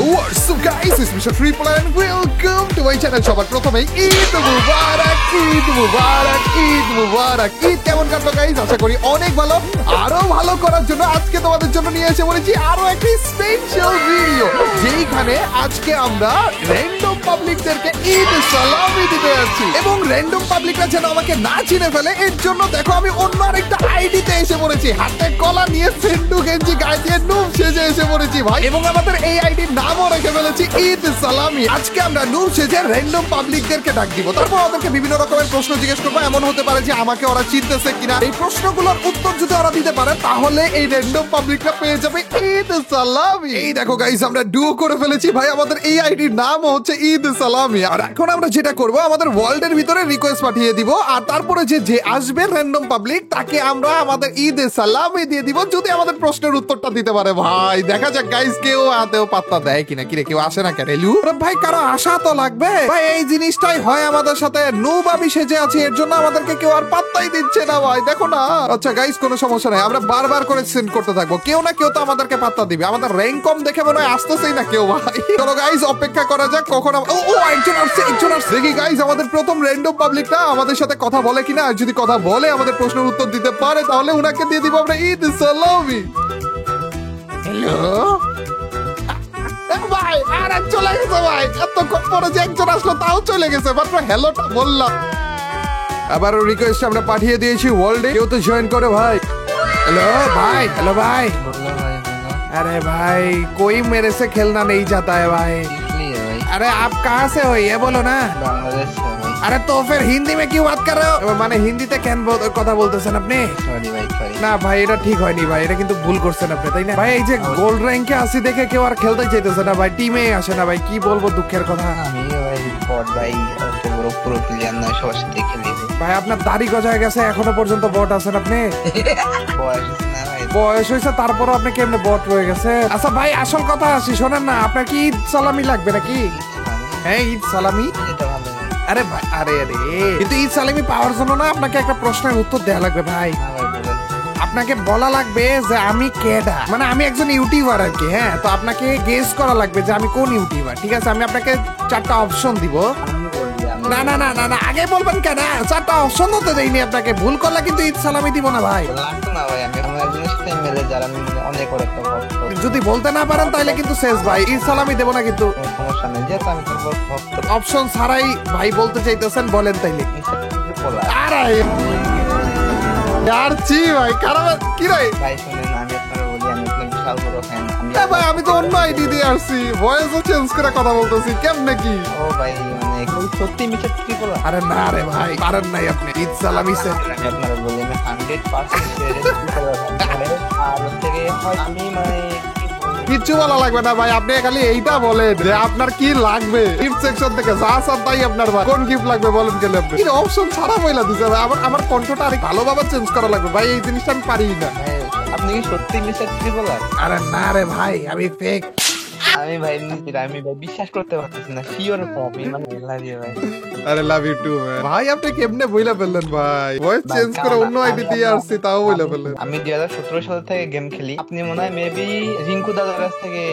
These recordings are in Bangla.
What's up guys, it's Mr. Triple and welcome to my channel. সবার প্রথমে ঈদ মুবারক, ঈদ মুবারক, ঈদ মুবারক। ঈদ কেমন কাটলো গাইস? আশা করি অনেক ভালো। আরো ভালো করার জন্য আজকে তোমাদের জন্য নিয়ে এসে বলেছি আরো একটি স্পেশাল ভিডিও, যেখানে আজকে আমরা র্যান্ডম পাবলিকদেরকে ঈদ সালামি দিতে যাচ্ছি এবং র্যান্ডম পাবলিকরা যেন আমাকে না চিনে ফেলে এর জন্য দেখো আমি অন্য আরেকটা আইডিতে এসে পড়েছি। হাতে কলা নিয়ে সেন্টু গেঞ্জি গায়ে দিয়ে নুব সেজে এসে পড়েছি ভাই, এবং আমাদের এই আইডির নামও রেখে ফেলেছি ঈদ সালামি। আজকে আমরা নুব সেজে র্যান্ডম পাবলিকদেরকে ডাক দিব, তারপর ওদেরকে বিভিন্ন রকমের প্রশ্ন জিজ্ঞেস করবো। এমন হতে পারে যে আমাকে ওরা চিনতেছে কিনা, এই প্রশ্নগুলোর উত্তর যদি ওরা দিতে পারে তাহলে এই র্যান্ডম পাবলিকরা পেয়ে যাবে ঈদ সালামি। এই দেখো গাইস, আমরা ডুও করে ফেলেছি ভাই, আমাদের এই আইডির নাম হচ্ছে ঈদ সালামি। আর এখন আমরা যেটা করব, আমাদের ওয়ার্ল্ডের ভিতরে রিকোয়েস্ট পাঠিয়ে দিব, আর তারপরে যে আসবে র্যান্ডম পাবলিক তাকে আমরা আমাদের ঈদ সালামি দিয়ে দিব যদি আমাদের প্রশ্নের উত্তরটা দিতে পারে। ভাই দেখা যাক গাইস, কেউ হাতেও পাত্তা দেয় কিনা। কিরে কেউ আসে না কেন? ভাই কারো আশা তো লাগবে ভাই, এই জিনিসটাই হয় আমাদের সাথে। নুব আমি সেজে আছি এর জন্য আমাদেরকে কেউ আর পাত্তাই দিচ্ছে না ভাই, দেখো না। আচ্ছা গাইস, কোনো সমস্যা নাই, আমরা বারবার করে সেন্ড করতে থাকবো, কেউ না কেউ তো আমাদেরকে পাত্তা দিবে। আমাদের র্যাঙ্ক কম দেখে মনে হয় আসতেছেই না কেউ ভাই। চলো গাইস অপেক্ষা করা যাক কখন একজন আসছে, একজন আসছে। দেখি গাইস আমাদের প্রথম র্যান্ডম পাবলিকটা আমাদের সাথে কথা বলে কিনা। আর যদি কথা বলে আমাদের প্রশ্নের উত্তর দিতে পারে তাহলে উনাকে দিয়ে দিব আমরা ঈদ সালামি। হ্যালো ভাই, আরে চলে গেছে ভাই, এতক্ষণ পরে যে একজন আসলো তাও চলে গেছে, মাত্র হ্যালোটা বললাম। আবার রিকোয়েস্ট আমরা পাঠিয়ে দিয়েছি ওয়ার্ল্ডে, কেউ তো জয়েন করে ভাই। হ্যালো ভাই, হ্যালো ভাই। अरे भाई कोई मेरे से खेलना नहीं चाहता है भाई। अरे आप कहाँ से हो ये बोलो ना। बांग्लादेश से भाई। अरे तो फिर हिंदी में क्यों बात कर रहे हो? माने হিন্দিতে কেন কথা বলতেছেন আপনি? সরি ভাই, সরি। না ভাই এটা ঠিক হয়নি ভাই, এটা কিন্তু ভুল করছেন আপনি, তাই না ভাই? এই যে গোল্ড র্যাঙ্কে আসি দেখে কেউ আর খেলতে চাইতেছে না ভাই, টিমে আসে না ভাই, কি বলবো দুঃখের কথা। আমি ভাই বট ভাই, অত বড় প্রো প্লেয়ার নয়, সবার সাথে খেলি ভাই। আপনার দাড়ি গজায় গেছে, এখনো পর্যন্ত বট আছেন আপনি? বয়স হচ্ছে না ভাই। বয়স হয়েছে তারপরও আপনি কেমনে বট রয়ে গেছে? আচ্ছা ভাই আসল কথা আসি, শোনেন না, আপনার কি ঈদ সালামি লাগবে নাকি? হ্যাঁ ঈদ সালামি। এটা ভালো ভাই। আরে ভাই, আরে কিন্তু ঈদ সালামি পাওয়ার জন্য না আপনাকে একটা প্রশ্নের উত্তর দেওয়া লাগবে ভাই। হ্যাঁ ভাই বলেন। আপনাকে বলা লাগবে যে আমি কেডা, মানে আমি একজন ইউটিউবার আর কি। হ্যাঁ, তো আপনাকে গেস করা লাগবে যে আমি কোন ইউটিউবার। ঠিক আছে, আমি আপনাকে 4টা অপশন দিব। আমি বলছি আমি না না না না না, আগে বলবেন কেন? 4টা অপশন তো দেইনি আপনাকে, ভুল করলে কিন্তু ঈদ সালামি দিব না ভাই। লাগতো না ভাই, আমি একজনের সাথে মেলে যারা আমি অনেক বড় একটা ভক্ত। যদি বলতে না পারেন তাহলে কিন্তু শেষ ভাই, ঈদ সালামি দেব না কিন্তু। কোনো সমস্যা নেই, যেহেতু আমি তোর বড় ভক্ত। অপশন ছাড়াই ভাই বলতে চাইতেছেন, বলেন তাইলে। আরে यार জি ভাই, খারাপ কি রে ভাই শুনেন, আমি আপনারা বলি আমি আপনার বিশাল বড় ফ্যান। ভাই আমি তো অন্য আইডি দিয়ে আসছি, ভয়েসও চেঞ্জ করে কথা বলতেছি, কেমনে কি? ও ভাই মানে সত্যি মিছে কি বলা। আরে না রে ভাই, পারেন নাই আপনি ঈদ সালামি সে। আমি আপনারা বলি আমি 100% আর থেকে আমি মানে কিচ্ছু বলা লাগবে না ভাই, আপনি খালি এইটা বলেন যে আপনার কি লাগবে। গিফট সেকশন থেকে যা সব তাই আপনার ভাই, কোন গিফট লাগবে বলেন গেলে আপনি। এই অপশন ছাড়া বইলা দিছে ভাই, আমার কন্ট্রোলটা আরেক ভালোভাবে চেঞ্জ করা লাগবে ভাই, এই জিনিসটা আমি পারি না। আপনি কি সত্যি মিছে কি বলা? আরে না রে ভাই, আমি ফেক। আমি ভাই বিশ্বাস করতে পারতেছি না, শিওর আমি মানে লাভ ইউ ভাই। আরে লাভ ইউ টু ভাই। আপনি কেমনে বইলা ফেললেন ভাই? ভয়েস চেঞ্জ করে অন্য আইডি দিয়ে আসছি তাও বইলা ফেললেন। আমি 2017 সাল থেকে গেম খেলি, আপনি মনে হয় মেবি রিঙ্কু দাদার কাছ থেকে।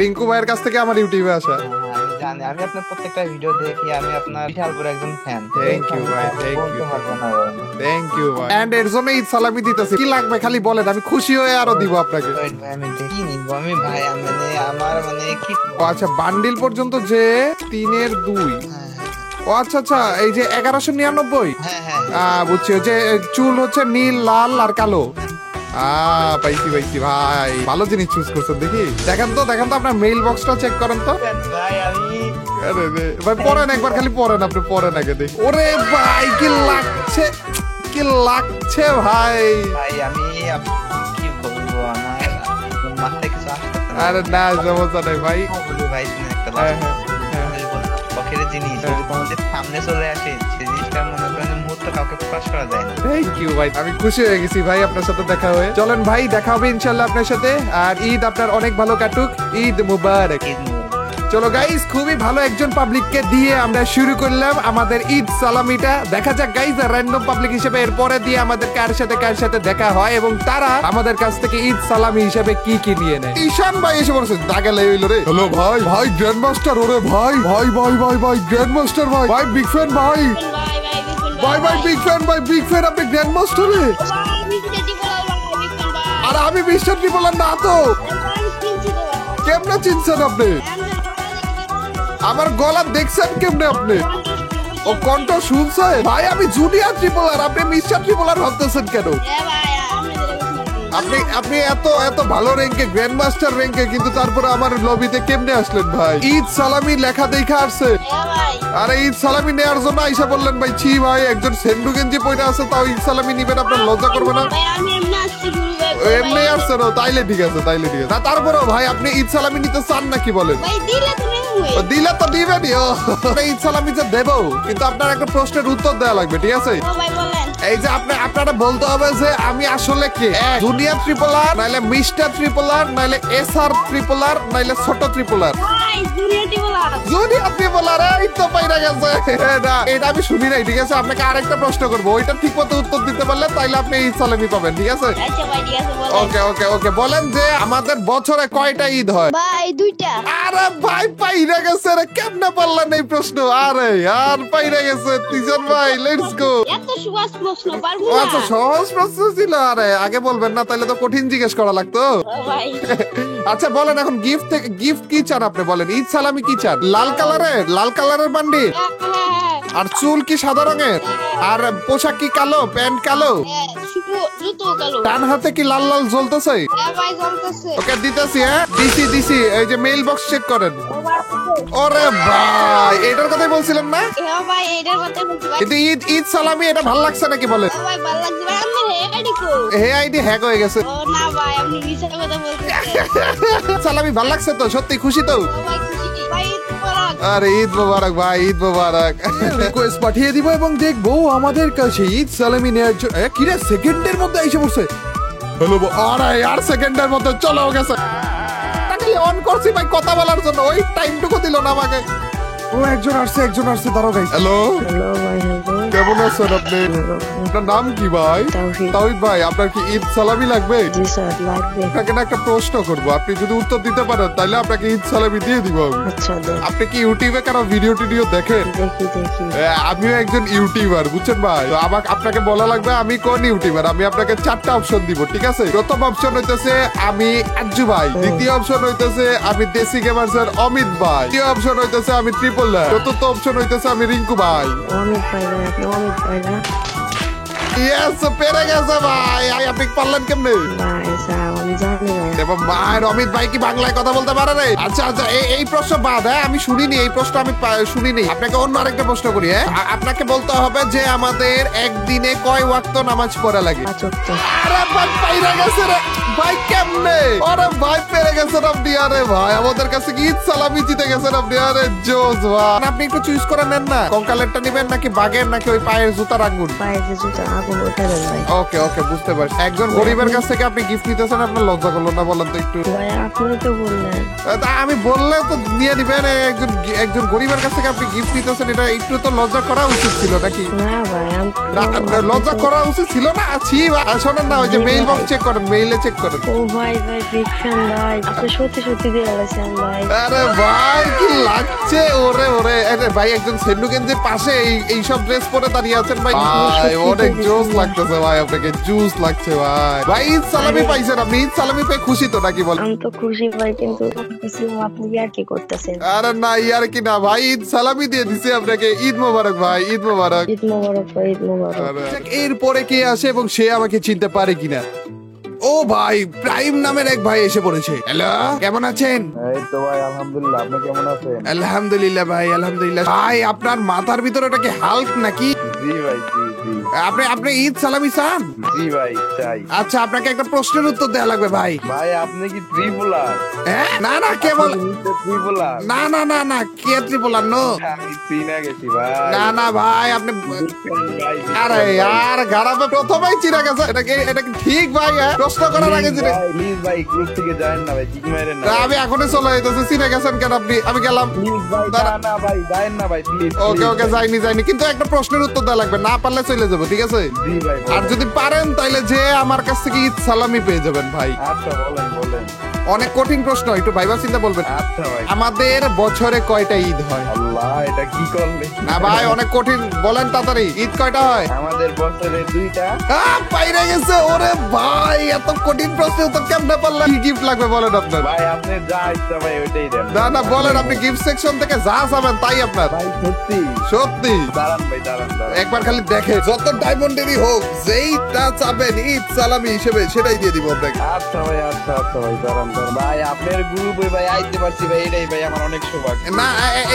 রিঙ্কু ভাইয়ের কাছ থেকে আমার ইউটিউবে আসা। আমি জানি, আমি আপনার প্রত্যেকটা ভিডিও দেখি, আমি আপনার বিশাল বড় একজন ফ্যান। থ্যাংক ইউ ভাই, থ্যাংক ইউ, থ্যাংক ইউ ভাই। এন্ড এর জন্য ঈদ সালামি দিতেছি, কি লাগবে খালি বলেন, আমি খুশি হয়ে আরো দিব আপনাকে। আমি দেখি নিব আমি ভাই, মানে আমার মানে কি। ও আচ্ছা, বান্ডিল পর্যন্ত যে 3-এর 2। ও আচ্ছা আচ্ছা, এই যে 1199। হ্যাঁ হ্যাঁ বুঝছি, যে চুল হচ্ছে নীল, লাল আর কালো। পাইছি পাইছি ভাই, ভালো জিনিস চুজ করছেন। দেখি দেখেন তো আপনার মেইল বক্সটা চেক করেন তো ভাই। আমি আরে রে ভাই, পড়েন একবার, খালি পড়েন, আপনি পড়েন আগে দেখি। ওরে ভাই কি লাগছে, কি লাগছে ভাই। ভাই আমি কি বলবো, আমার মাথায় কিছু আসছে না। আরে না সমস্যা নাই ভাই। ভাই শুনে একটা শখের জিনিস তোমাদের সামনে চলে আসে, সেই জিনিসটা মনে করেন মুহূর্তে কাউকে প্রকাশ করা যায় না। থ্যাংক ইউ ভাই, আমি খুশি হয়ে গেছি ভাই আপনার সাথে দেখা হয়ে। চলেন ভাই দেখা হবে ইনশাল্লাহ আপনার সাথে, আর ঈদ আপনার অনেক ভালো কাটুক। ঈদ মুবারক। ঈদ মুবারক। চলো গাইস, খুবই ভালো একজন পাবলিককে দিয়ে আমরা শুরু করলাম আমাদের ঈদ সালামিটা। দেখা যাক গাইস, র্যান্ডম পাবলিক হিসেবে এরপরে দিয়ে আমাদের কার সাথে দেখা হয় এবং তারা আমাদের কাছ থেকে ঈদ সালামি হিসেবে কি কি নিয়ে নেয়। ঈশান ভাই এসে বলছে দাগালে হইলো রে। হ্যালো ভাই, ভাই গ্র্যান্ড মাস্টার, ওরে ভাই ভাই ভাই ভাই ভাই গ্র্যান্ড মাস্টার ভাই, ভাই বিগ ফ্যান ভাই, ভাই ভাই বিগ ফ্যান ভাই, বিগ ফ্যান আপনি গ্র্যান্ড মাস্টারে। আর আমি মিস্টার ট্রিপলার না তো, কেমনে চিনছেন আপনি? আমার গলা দেখছেন কেমনে আপনি? ও কণ্ঠ শুনছে ভাই, আমি জুনিয়র ট্রিপলার, আপনি মিস্টার ট্রিপলার ভাবতেছেন কেন? আপনি এত ভালো র্যাঙ্কে, গ্র্যান্ড মাস্টার র্যাঙ্কে, কিন্তু তারপরে আমার লবিতে কেমনে আসলেন ভাই? ঈদ সালামি লেখা দেখা আসছে। আরে ঈদ সালামি নেওয়ার জন্য আইসা বললেন ভাই? ছি ভাই, একজন সেন্ডু গেঞ্জি পরে আছে তাও ঈদ সালামি নিবেন, আপনার লজ্জা করবে না? এমনি আসছে না? তাইলে ঠিক আছে, তাইলে ঠিক আছে না। তারপরেও ভাই আপনি ঈদ সালামি নিতে চান নাকি বলেন? দিলে তো দিবেনি। ঈদ সালামি যে দেবো, কিন্তু আপনার একটা প্রশ্নের উত্তর দেওয়া লাগবে, ঠিক আছে? এই যে আপনারা বলতে হবে যে আমি আসলে কে, জুনিয়র ট্রিপলার, নাইলে মিস্টার ট্রিপলার, নাইলে এসআর ট্রিপলার, নাইলে ছোট ট্রিপলার। জুনিয়র ট্রিপলার, এই তো পাইরা গেছে। না, এটা আমি শুনি নাই, ঠিক আছে? আপনাকে আরেকটা প্রশ্ন করবো, ওইটা ঠিক মতো উত্তর দিতে পারলে তাইলে আপনি ঈদ সালামি পাবেন, ঠিক আছে? ওকে ওকে ওকে, বলেন যে আমাদের বছরে কয়টা ঈদ হয়? ভাই দুইটা। আরে ভাই পাইরা গেছে রে, কেমনে পারলেন এই প্রশ্ন? আরে আর পাইরা গেছে তিজন ভাই, লেটস গো। এত সহজ প্রশ্ন পারবো আচ্ছা, না সহজ প্রশ্ন ছিল। আরে আগে বলবেন না, তাহলে তো কঠিন জিজ্ঞেস করা লাগতো। ভাই। আচ্ছা বলেন, এখন গিফট কি চান আপনি? বলেন ঈদ সালামি কি চান? লাল কালারের বান্ডি, আর চুল কি সাদা রঙের, আর পোশাক কি কালো, প্যান্ট কালো, জুতো কালো, ডান হাতে কি লাল লাল জ্বলতেছে? ভাই জ্বলতেছে। ওকে দিতেছি, হ্যাঁ দিছি। এই যে মেইল বক্স চেক করেন। ওরে ভাই, এটার কথাই বলছিলেন না? ভাই এটার কথা বলছি ভাই। কিন্তু ঈদ সালামি এটা ভাল লাগছে নাকি বলেন? ভাই ভালো লাগছে ভাই, আমি হেডি কো। হে আইডি হ্যাক হয়ে গেছে। ও না ভাই, আপনি মিছা কথা বলতেছেন। সালামি ভাল লাগছে তো? সত্যি খুশি তো? ভাই খুশি ভাই, ঈদ মোবারক। আরে ঈদ মোবারক ভাই, ঈদ মোবারক। রিকোয়েস্ট পাঠিয়ে দিব এবং দেখবো আমাদের কাছে ঈদ সালামি নেওয়ার জন্য কিরে সেকেন্ডের মধ্যে এসে পড়ছে। হ্যালো, আরে আর সেকেন্ডের মধ্যে চলে গেছে। অন করছি ভাই কথা বলার জন্য, ওই টাইমটুকু দিল না আমাকে। ও একজন আসছে দাঁড়াও গাইস। হ্যালো হ্যালো ভাই, হ্যালো। কেমন আছেন আপনি? আপনার নাম কি ভাই? তাওহীদ। তাওহীদ ভাই, আপনার কি ঈদ সালামি লাগবে? জি স্যার, লাগবে। আপনাকে না একটা প্রশ্ন করবো, আপনি যদি উত্তর দিতে পারেন তাহলে আপনাকে ঈদ সালামি দিয়ে দিব আমি। আচ্ছা দেখ, আপনি কি ইউটিউবে কারো ভিডিও দেখেন? দেখি। আমিও একজন ইউটিউবার, বুঝছেন ভাই? তো আপনাকে বলা লাগবে আমি কোন ইউটিউবার। আমি আপনাকে 4টা অপশন দিব, ঠিক আছে? প্রথম অপশন হইতেছে আমি আজ্জু ভাই, দ্বিতীয় অপশন হইতেছে আমি দেশি গেমার্সের অমিত ভাই, তৃতীয় অপশন হইতেছে আমি ট্রিপল লার, চতুর্থ অপশন হইতেছে আমি রিঙ্কু ভাই। অমিত ভাই না, আপনি অমিত ভাই না? ইয়েস, পেরে গেছে ভাই। আপনি পারলেন কেমনে? ভাই স্যার, আমি জানি না। ভাই অমিত ভাই কি বাংলায় কথা বলতে পারে রে? আচ্ছা এই প্রশ্ন বাদ, হ্যাঁ আমি শুনিনি এই প্রশ্ন, আমি শুনিনি। আপনাকে অন্য আরেকটা প্রশ্ন করি, হ্যাঁ আপনাকে বলতে হবে যে আমাদের একদিনে কয় ওয়াক্ত নামাজ পড়া লাগে? 5 ওয়াক্ত। আরে ভাই পাইরা গেছে রে ভাই, কেমনে? আরে ভাই পেরে গেছেন আপনি। আরে ভাই আমাদের কাছে কি ঈদ সালামি জিতে গেছেন আপনি। আরে জোস ভাই, আপনি একটু চুজ করে নেন না, কঙ্কালেরটা নিবেন নাকি বাগের, নাকি ওই পায়ের জুতার আঙ্গুল? পায়ে যে জুতা, আগুন ওটা দেন ভাই। ওকে বুঝতে পারছি। একজন গরিবের কাছ থেকে আপনি গিফট নিতেছেন, আপনার লজ্জা করলো না বলেন তো একটু? ভাই আপনি তো বললেন। তা আমি বললে তো নিয়ে নিবেন। একজন গরিবের কাছ থেকে আপনি গিফট নিতেছেন, এটা একটু তো লজ্জা করা উচিত ছিল নাকি? না ভাই, লজ্জা করা উচিত ছিল না? আছি শোনেন না, ওই যে মেইল বক্স চেক করেন, মেইলে চেক করেন। ও ভাই বিগ ফ্যান ভাই, আপনি সত্যি দিয়ে গেছেন ভাই। আরে ভাই কি লাগছে? ওরে আরে ভাই, একজন সেন্ডু গেঞ্জির পাশে এইসব ড্রেস পরে দাঁড়িয়ে আছেন ভাই। অনেক জোস লাগতেছে ভাই, আপনাকে জুস লাগছে ভাই। ভাই ঈদ সালামি পাইছেন আপনি? ঈদ সালামি পেয়ে খুশি তো নাকি বলেন? আমি তো খুশি ভাই, কিন্তু আপনি আর কি করতেছেন? আরে না ইয়ার কি না ভাই, ঈদ সালামি দিয়ে দিছি আপনাকে। ঈদ মোবারক ভাই, ঈদ মোবারক। ঈদ মোবারক ভাই, ঈদ মোবারক। এরপরে কে আসে এবং সে আমাকে চিনতে পারে কিনা? ও ভাই, প্রাইম নামের এক ভাই এসে পড়েছে। হ্যালো, কেমন আছেন? এই তো ভাই আলহামদুলিল্লাহ, আপনি কেমন আছেন? আলহামদুলিল্লাহ ভাই, আলহামদুলিল্লাহ। ভাই আপনার মাথার ভিতরে ওটা কি হাল্ক নাকি? জি ভাই, জি। জি আপনি আপনি ঈদ সালামি চান? জি ভাই চাই। আচ্ছা, আপনাকে একটা প্রশ্নের উত্তর দেওয়া লাগবে ভাই। ভাই আপনি কি ত্রিপুলার? হ্যাঁ? না না, কে বল? ত্রিপুলার? না না না না, কে ত্রিপোলার? নো, আমি চিনা গেছি ভাই। না না ভাই, আপনি আরে यार গারাবে প্রথমেই চিনা গেছে। এটা কি ঠিক ভাই? প্রশ্ন করার আগে চিনে প্লিজ ভাই গ্রুপ থেকে যায়েন না ভাই, ঠিক মারেন না। আমি এখনই চলে যাইতেছি। চিনে গেছেন কেন আপনি? আমি গেলাম। প্লিজ ভাই না ভাই যায়েন না ভাই প্লিজ। ওকে ওকে, যাইনি, কিন্তু একটা প্রশ্নের উত্তর দেওয়া লাগবে। না পারলে চলে যাবো, ঠিক আছে? জি ভাই। আর যদি পারেন তাহলে যে আমার কাছ থেকে ঈদ সালামি পেয়ে যাবেন ভাই। আচ্ছা বলেন। অনেক কঠিন প্রশ্ন, একটু ভাইবা চিন্তা বলবেন। আচ্ছা ভাই। আমাদের বছরে কয়টা ঈদ হয়? আল্লাহ এটা কি করলে? না ভাই, অনেক কঠিন, বলেন তাড়াতাড়ি। ঈদ কয়টা হয়? আমাদের বছরে 2টা। বাইরে গেছে। ওরে ভাই, এত কঠিন প্রশ্ন তো কেমনে পারলেন? কি গিফট লাগবে বলেন আপনার? ভাই আপনি যা ইচ্ছা ভাই ওইটাই দেন। না না, বলেন আপনি। গিফট সেকশন থেকে যা চাবেন তাই আপনার। ভাই সত্যি? সত্যি? দাঁড়ান ভাই দাঁড়ান। একবার খালি দেখে, যত ডায়মন্ডেরই হোক, যেইটা চাবেন ঈদ সালামি হিসেবে সেটাই দিয়ে দিব আপনাকে। আচ্ছা ভাই দাঁড়ান। ভাই আপনার গ্রুপে ভাই আইতে পারছি ভাই, এটাই ভাই আমার অনেক সৌভাগ্য। না,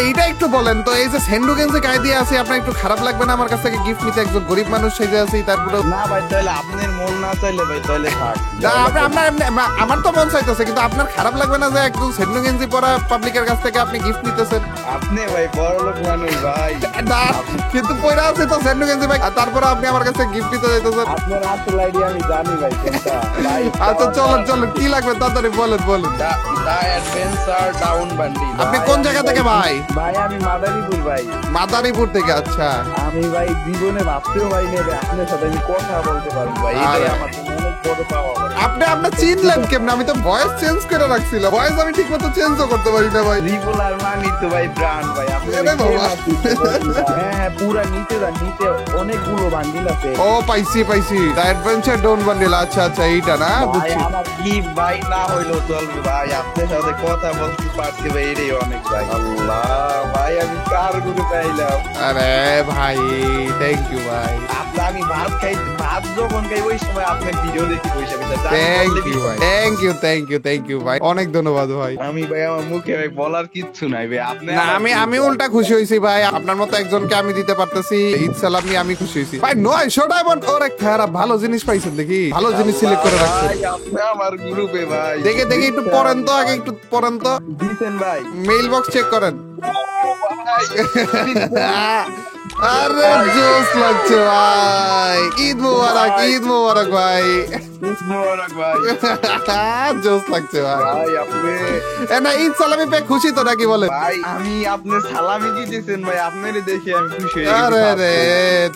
এইটা একটু বলেন তো, এই যে সেন্ডু গেঞ্জি গায়ে দিয়ে আছে, আপনার একটু খারাপ লাগবে না আমার কাছ থেকে গিফট নিতে? একজন গরিব মানুষ সেজে আছে, তারপরে না ভাই তাহলে আপনার মন না চাইলে ভাই তাহলে থাক। আমার তো মন চাইতেছে, কিন্তু আপনার খারাপ লাগবে না যে একজন সেন্ডু গেঞ্জি পরা পাবলিকের কাছ থেকে আপনি গিফট নিতেছেন? আপনি ভাই বড়লোক মানুষ ভাই। না, কিন্তু পয়রা আছে তো সেন্ডু গেঞ্জি ভাই, আর তারপরে আপনি আমার কাছে গিফট নিতে যাইতেছেন। আপনার আসল আইডিয়া আমি জানি ভাই কোনটা ভাই। আচ্ছা চলো, কি লাগবে তাড়াতাড়ি বলেন। দা অ্যাডভেঞ্চার ডাউন বান্ডি। আপনি কোন জায়গা থেকে ভাই? ভাই আমি মাদারীপুর ভাই। মাদারীপুর থেকে? আচ্ছা, আমি ভাই জীবনে ভাবতেও ভাই নেবে আপনার সাথে আমি কথা বলতে পারবো ভাই, এটাই আমার জন্য অনেক বড় পাওয়া ভাই। আপনি চিনলেন কেমনে? আমি তো ভয়েস চেঞ্জ করে রাখছিলাম। ভয়েস আমি ঠিক মতো চেঞ্জও করতে পারি না ভাই। রিগুলার মানি তো ভাই ব্র্যান্ড ভাই। আপনি আরে বাবা। হ্যাঁ পুরা নিতে অনেকগুলো বান্ডিল আছে। ও পাইছি, দ্য অ্যাডভেঞ্চার ডোন বান্ডিল। আচ্ছা, এইটা না, ভাই বুঝছি। আমার কি ভাই না হইলো চলবে ভাই, আপনার সাথে কথা বলতে পারছি ভাই, এটাই অনেক ভাই। আল্লাহ ভাই আমি কার গুলো পাইলাম। আরে ভাই, থ্যাংক ইউ ভাই। আমি ভাত যখন খাই ওই সময় আপনার ভিডিও দেখি বসে বসে। থ্যাংক ইউ ভাই, থ্যাংক ইউ ভাই, অনেক ধন্যবাদ ভাই। আমি ভাই আমার মুখে ভাই বলার কিচ্ছু নাই ভাই। আপনি না, আমি উল্টা খুশি হয়েছি ভাই, আপনার মতো একজনকে আমি দিতে পারতেছি ঈদ সালামি। আমি খুশি হয়েছি ভাই। 900 ডায়মন্ড, ওরে খারাপ, ভালো জিনিস পাইছেন দেখি, ভালো জিনিস সিলেক্ট করে রাখছেন। ভাই আপনি আমার গ্রুপে ভাই। দেখে একটু পড়েন তো, আগে একটু পড়েন তো। দিছেন ভাই। মেইল বক্স চেক করেন। আরে জোস লাগছে ভাই। ঈদ মোবারক ভাই। মোবারক ভাই। জোস লাগছে ভাই। ভাই আপনি না, ঈদ সালামি পেয়ে খুশি তো নাকি বলেন? ভাই আমি আপনি সালামি দিতেছেন ভাই, আপনারই দেখে আমি খুশি হয়ে আরে গেছি। রে,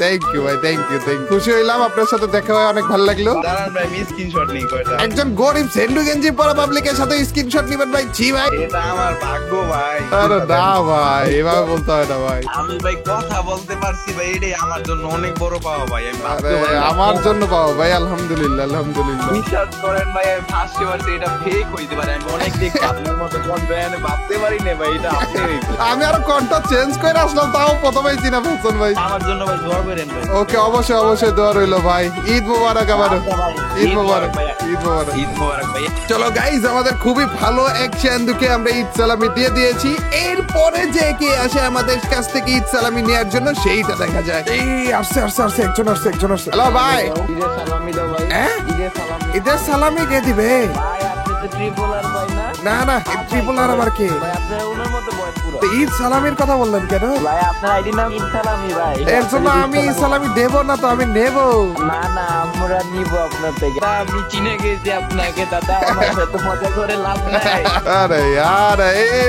থ্যাংক ইউ ভাই, থ্যাংক ইউ। খুশি হইলাম, আপনার সাথে দেখা হয়ে অনেক ভালো লাগলো। দাঁড়ান ভাই আমি স্ক্রিনশট নিই কয়টা। একজন গরিব সেন্ডু গেঞ্জি পরা পাবলিকের সাথে স্ক্রিনশট নিবেন ভাই? জি ভাই। এটা আমার ভাগ্য ভাই। আরে না ভাই, এভাবে বলতে হয় না ভাই। আমি ভাই কথা বলতে পারছি ভাই, এটাই আমার জন্য অনেক বড় পাওয়া ভাই। আমি আরে ভাবতে পারি না। আমার জন্য পাও ভাই, আলহামদুলিল্লাহ। বিশ্বাস করেন ভাই আমি ফার্স্ট পারছি এটা ফেক হইতে পারে। আমি অনেক দেখছি আপনার মতো কনফিডেন্ট ভাবতে পারি না ভাই এটা আপনি হইছে। আমি আরো কন্টা চেঞ্জ করে আসলাম, তাও প্রথমেই চিনা ফেলছেন ভাই। আমার জন্য ভাই দোয়া করেন ভাই। ওকে, অবশ্যই দোয়া রইলো ভাই। ঈদ মোবারক আবারও। আচ্ছা ভাই, ঈদ মোবারক, ভাই। ঈদ মোবারক। ঈদ মোবারক ভাই। চলো গাইজ, আমাদের খুবই ভালো এক চান্দুকে আমরা ঈদ সালামি দিয়ে দিয়েছি। এরপরে যে কে আসে আমাদের কাছ থেকে ঈদ সালামি নেওয়ার জন্য সেইটা দেখা যায়। এই আসছে একজন আসছে। হ্যালো ভাই। ঈদের সালামি দাও ভাই। হ্যাঁ? ঈদের সালামি। ঈদের সালামি কে দিবে? ভাই আপনি তো ট্রিপলার ভাই না? না, ট্রিপল আর আবার কে? ভাই আপনার ওনার মতো বয়স পুরো। তো ঈদ সালামির কথা বললেন কেন? ভাই আপনার আইডি নাম ঈদ সালামি ভাই। এর জন্য আমি ঈদ সালামি দেব না, তো আমি নেব। না আমরা নিব আপনার থেকে। আমি চিনে গেছি আপনাকে দাদা, আমার সাথে মজা করে লাভ নাই। আরে यार,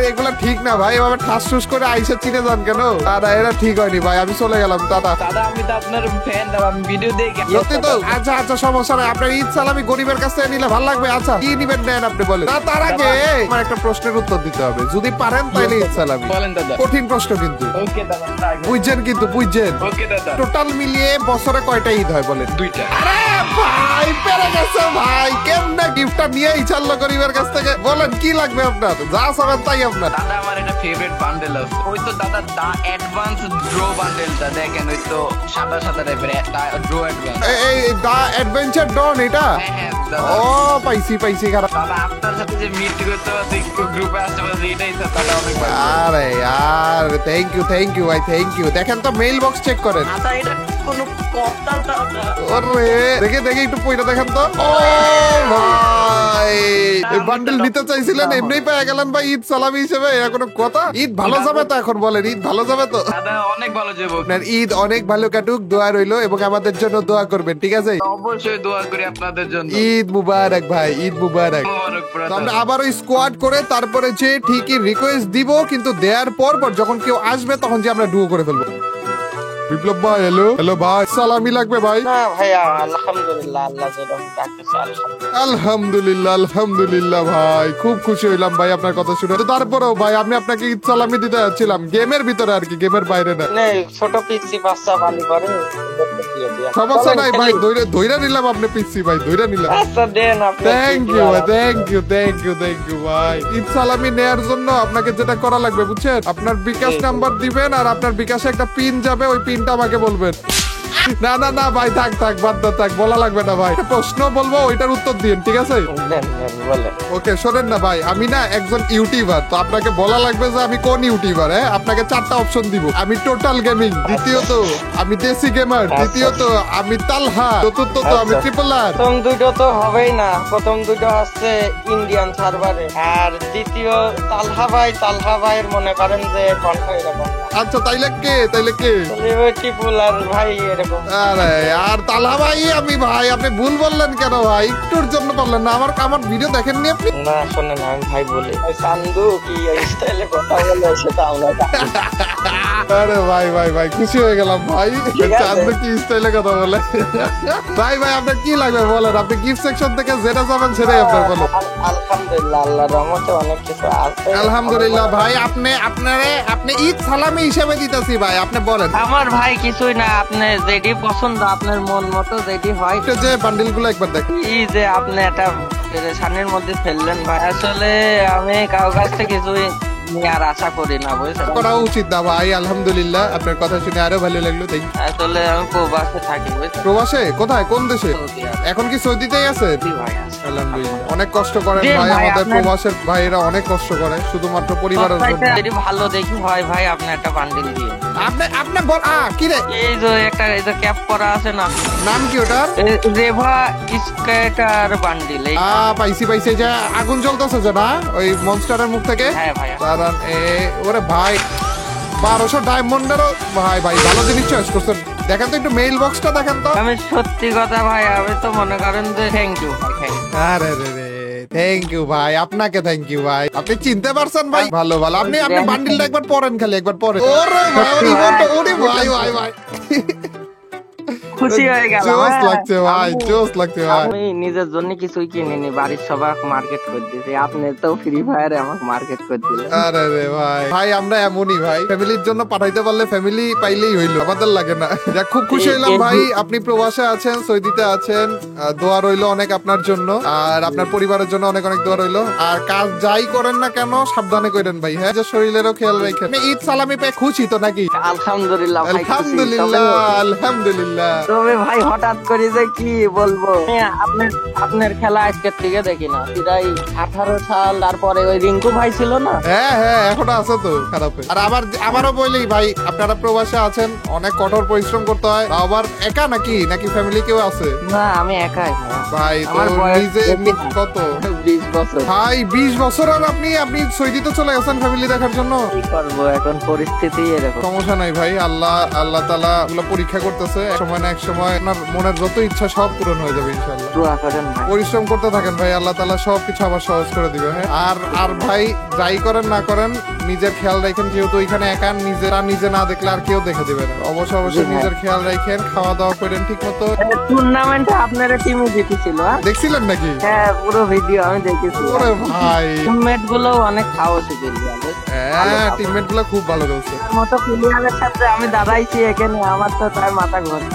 এগুলা ঠিক না ভাই। এভাবে ঠাস করে আইসা চিনে যান কেন? আরে এটা ঠিক হয়নি ভাই, আমি চলে গেলাম টাটা। দাদা আমি তো আপনার ফ্যান, আমি ভিডিও দেখি। সত্যি তো? আচ্ছা সমস্যা নাই। আপনার ঈদ সালামি গরিবের কাছ থেকে নিলে ভালো লাগবে। আচ্ছা কি নিবেন নেন আপনি বলেন। না, তার আগে আমার একটা প্রশ্নের উত্তর দিতে হবে। যদি পারেন তাহলে ঈদ সালামি। বলেন দাদা। কঠিন প্রশ্ন কিন্তু। ওকে দাদা। বুঝছেন? ওকে দাদা। টোটাল মিলিয়ে বছরে কয়টা ঈদ হয় বলেন? 2টা। আরে ভাই, পেরে গেছে ভাই। কেমনে গিফটটা নিয়েই ছাড়লো গরিবের কাছ থেকে? বলেন কি লাগবে আপনার? যা চাবেন তাই আপনার। দাদা আমার একটা ফেভারিট বান্ডেল আছে, ওই তো দাদা দা অ্যাডভান্স ড্রো বান্ডেলটা দেখেন, ওই তো সাদা টাইপের ড্রো অ্যাডভান্স। এই দা অ্যাডভেঞ্চার ডন এটা? হ্যাঁ দাদা। ও পাইছি খারাপ। দাদা আপনার সাথে যে মিট করতে পারছি গ্রুপে আসতে পারছি, এটাই তো দাদা অনেক ভালো। আরে यार, থ্যাংক ইউ ভাই, থ্যাংক ইউ। দেখেন তো মেইল বক্স চেক করেন। আচ্ছা এটা কোনো কথা দাদা। ওরে দেখে দেখে একটু পয়টা দেখেন তো। ও ভাই এই বান্ডেল নিতে চাইছিলেন, এমনিই পেয়ে গেলেন ভাই ঈদ সালামি হিসেবে। এখন কথা, ঈদ ভালো যাবে তো? এখন বলেন ঈদ ভালো যাবে তো? দাদা অনেক ভালো যাবো। আপনার ঈদ অনেক ভালো কাটুক, দোয়া রইলো, এবং আমাদের জন্য দোয়া করবেন, ঠিক আছে? অবশ্যই দোয়া করি আপনাদের জন্য। ঈদ মুবারক ভাই, ঈদ মুবারক। মোবারক তো brother। আমরা আবারও স্কোয়াড করে তারপরে যে ঠিকই রিকোয়েস্ট দিব, কিন্তু দেওয়ার পর যখন কেউ আসবে তখন যে আমরা ডুও করে ফেলবো। বিপ্লব ভাই, হ্যালো হ্যালো ভাই, সালামি লাগবে ভাই। না ভাইয়া, আলহামদুলিল্লাহ, আল্লাহ যেরকম ডাকতেছে আলহামদুলিল্লাহ। আলহামদুলিল্লাহ আলহামদুলিল্লাহ ভাই, খুব খুশি হইলাম ভাই আপনার কথা শুনে। তো তারপরেও ভাই আমি আপনাকে ঈদ সালামি দিতে যাচ্ছিলাম, গেমের ভিতরে আর কি, গেমের বাইরে না। নে, ছোট পিসি বাচ্চা বালি করে দিয়ে দিয়া। সমস্যা নাই ভাই, চলেন, ধইরা নিলাম আপনি পিসি ভাই, ধইরা নিলাম। আচ্ছা দেন আপনি। থ্যাংক ইউ ভাই, thank you thank you thank you ভাই। ঈদ সালামি নেয়ার জন্য আপনাকে যেটা করা লাগবে বুঝছেন, আপনার বিকাশ নাম্বার দিবেন, আর আপনার বিকাশে একটা পিন যাবে, ওই পিনটা আমাকে বলবেন। না না না ভাই, থাক থাক, বাদ দাও, থাক, বলা লাগবে না ভাই। একটা প্রশ্ন বলবো, ওইটার উত্তর দিন, ঠিক আছে? দেন দেন বলেন। ওকে, শোনেন না ভাই, আমি না একজন ইউটিউবার, তো আপনাকে বলা লাগবে যে আমি কোন ইউটিউবার। হ্যাঁ, আপনাকে 4টা অপশন দিব। আমি টোটাল গেমিং, দ্বিতীয়ত আমি দেশি গেমার, তৃতীয়ত আমি তালহা, চতুর্থত আমি ট্রিপল আর। প্রথম দুটো তো হবেই না, প্রথম দুটো হচ্ছে ইন্ডিয়ান সার্ভারে, আর দ্বিতীয় তালহা ভাইয়ের মনে করেন যে কণ্ঠ এরকম। আচ্ছা তাইলে কে, তাইলে কে? টিপুল আর ভাই এরকম। আরে আর তালহা ভাই আমি ভাই, আপনি ভুল বললেন কেন ভাই? একটুর জন্য বললেন না? আমার ভিডিও দেখেননি আপনি? না শোনেন, আমি ভাই বলি, ওই চান্দু কি এই স্টাইলে কথা বলে সেটা আমরা জানি। আরে ভাই ভাই ভাই, খুশি হয়ে গেলাম ভাই। আছে। চাঁদু কি স্টাইলে কথা বলে। ভাই ভাই আপনার কি লাগবে বলেন, আপনি গিফট সেকশন থেকে যেটা যাবেন সেটাই আপনার বলেন। আলহামদুলিল্লাহ, আল্লাহর রহমতে অনেক কিছু আছে। আলহামদুলিল্লাহ ভাই, আপনি ঈদ সালামি হিসেবে দিতেছি ভাই, আপনি বলেন। আমার ভাই কিছুই না, আপনি যেটি পছন্দ, আপনার মন মতো যেটি হয়। একটু যে বান্ডিল গুলো একবার দেখ। এই যে আপনি একটা পেরেশানির মধ্যে ফেললেন ভাই, আসলে আমি কারো কাছ থেকে কিছুই আর আশা করি না, বুঝছেন? করা উচিত না ভাই। আলহামদুলিল্লাহ, আপনার কথা শুনে আরো ভালো লাগলো। Thank you. আসলে আমি প্রবাসে থাকি, বুঝছেন? প্রবাসে কোথায়, কোন দেশে? সৌদি আরব। এখন কি সৌদিতেই আছে? জি ভাই, আছে। আলহামদুলিল্লাহ, অনেক কষ্ট করেন জি ভাই, ভাই, আমাদের আপনার- প্রবাসের ভাইরা অনেক কষ্ট করে শুধুমাত্র পরিবারের জন্য। সবচাইতে যদি ভালো দেখি হয় ভাই, আপনি একটা বান্ডিল দিয়ে। আপনি বল কি রে, এই যে একটা এই যে ক্যাপ করা আছে না, নাম কি ওটার? রেভা স্কেটার বান্ডিল। পাইছি পাইছি, যে আগুন জ্বলতেছে যে না, ওই মনস্টারের মুখ থেকে। হ্যাঁ ভাই, কারণ ওরে ভাই 1200 ডায়মন্ডেরও ভাই ভাই ভালো জিনিস চয়েস করছেন। দেখেন তো একটু মেইল বক্সটা দেখেন তো। আমি সত্যি কথা ভাই, আমি তো মনে করেন যে থ্যাংক ইউ। আরে রে রে, থ্যাংক ইউ ভাই, আপনাকে থ্যাংক ইউ ভাই, আপনি চিনতে পারছেন ভাই। ভালো ভালো, আপনি বান্ডিলটা একবার পরেন, খালি একবার পরেন। ওরে ভাই, ওরে ভাই ভাই ভাই, খুশি হয়ে গেল। জোস লাগছে ভাই, জোস লাগছে ভাই। আমি নিজের জন্য কিছুই কিনিনি, বাড়ির সবাই মার্কেট করে দিয়েছি। আপনি তো ফ্রি ফায়ারে আমাকে মার্কেট করে দিলেন। আরে রে ভাই, ভাই আমরা এমনই ভাই, ফ্যামিলির জন্য পাঠাইতে পারলে ফ্যামিলি পাইলেই হইলো, আমাদের লাগে না। যাক, খুব খুশি হইলাম ভাই, আপনি প্রবাসে আছেন, সৌদিতে আছেন। দোয়া রইলো অনেক আপনার জন্য, আর আপনার পরিবারের জন্য অনেক অনেক দোয়া রইলো। আর কাজ যাই করেন না কেন সাবধানে করেন ভাই, হ্যাঁ, যে শরীরেরও খেয়াল রাখেন। ঈদ সালামি পেয়ে খুশি তো নাকি? আলহামদুলিল্লাহ ভাই, খুশি। আলহামদুলিল্লাহ আলহামদুলিল্লাহ। তবে ভাই হঠাৎ করে যে কি বলবো, আপনার খেলা আজকের থেকে দেখি না, প্রায় 18 সাল। তারপরে ওই রিঙ্কু ভাই ছিল না? হ্যাঁ হ্যাঁ, এখনো আছে তো খারাপ। আর আমারও বলি ভাই, আপনারা প্রবাসে আছেন, অনেক কঠোর পরিশ্রম করতে হয়। আবার একা নাকি ফ্যামিলি কেউ আছে? না, আমি একাই ভাই। তো আমার বয়স নিজে কত? 20 বছর ভাই 20 বছর, আর আপনি সৌদিতে চলে গেছেন ফ্যামিলি দেখার জন্য। কি করবো, এখন পরিস্থিতি এরকম। সমস্যা নাই ভাই, আল্লাহ তাআলা এগুলো পরীক্ষা করতেছে। এক সময় না এক সময় আপনার মনের যত ইচ্ছা সব পূরণ হয়ে যাবে ইনশাআল্লাহ। দোয়া করেন ভাই। পরিশ্রম করতে থাকেন ভাই, আল্লাহ তাআলা সবকিছু আবার সহজ করে দিবে। হ্যাঁ, আর ভাই যাই করেন না করেন নিজের খেয়াল রাখেন, যেহেতু ওইখানে একা, নিজে না দেখলে আর কেউ দেখে দিবে না। অবশ্যই নিজের খেয়াল রাখেন, খাওয়া দাওয়া করেন ঠিক মতো। টুর্নামেন্টে আপনারা টিমে জিতেছিল? দেখছিলেন নাকি? হ্যাঁ, পুরো ভিডিও আমি দেখেছি। ওরে ভাই, টিমমেট গুলো অনেক সাহসী ছিল। হ্যাঁ, টিমমেট গুলো খুব ভালো খেলছে। মতো প্লেয়ারের সাথে আমি দাঁড়াইছি এখানে, আমার তো তার মাথা ঘুরে।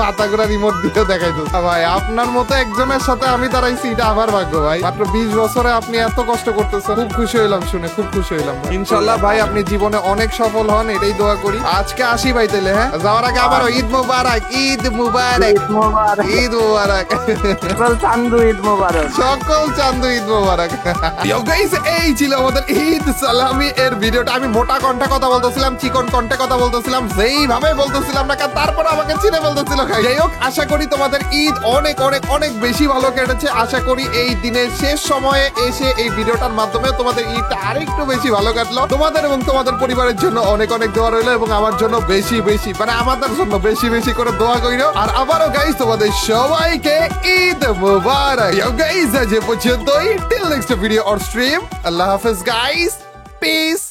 মাথা ঘোরা রিমোট দিয়েও দেখাইতো ভাই। আপনার মতো একজনের সাথে আমি দাঁড়াইছি, এটা আমার ভাগ্য ভাই। মাত্র 20 বছরে আপনি এত কষ্ট করতেছেন, খুব খুশি হইলাম শুনে, খুব খুশি হইলাম। ইনশাল্লাহ ভাই আপনি জীবনে অনেক সফল হন, এটাই দোয়া করি। আজকে আসি ভাই তাইলে, হ্যাঁ যাওয়ার আগে আবারও ঈদ মুবারক, ঈদ মুবারক, ঈদ মুবারক, চান্দু ঈদ মোবারক। সকল চান্দু ঈদ মুবারক। Yo guys, এই ছিল আমাদের ঈদ সালামি এর ভিডিওটা। আমি মোটা কণ্ঠে কথা বলতেছিলাম, চিকন কণ্ঠে কথা বলতেছিলাম, যেইভাবে বলতেছিলাম না কেন, তারপর আমাকে চিনে বলতেছিল। যাই হোক, আশা করি তোমাদের ঈদ অনেক অনেক অনেক বেশি ভালো কেটেছে। আশা করি এই দিনের শেষ সময়ে এসে এই ভিডিওটার মাধ্যমে তোমাদের ঈদটা আরেকটু বেশি ভালো কাটলো। তোমাদের এবং তোমাদের পরিবারের জন্য অনেক অনেক দোয়া রইলো, এবং আমার জন্য বেশি বেশি, মানে আমাদের জন্য বেশি বেশি করে দোয়া কইরো। আর আবারও গাইস তোমাদের সবাইকে ঈদ মুবারক। Yo guys, আজ এ পর্যন্তই। Till next video or stream. আল্লাহ হাফেজ গাইস, পিস।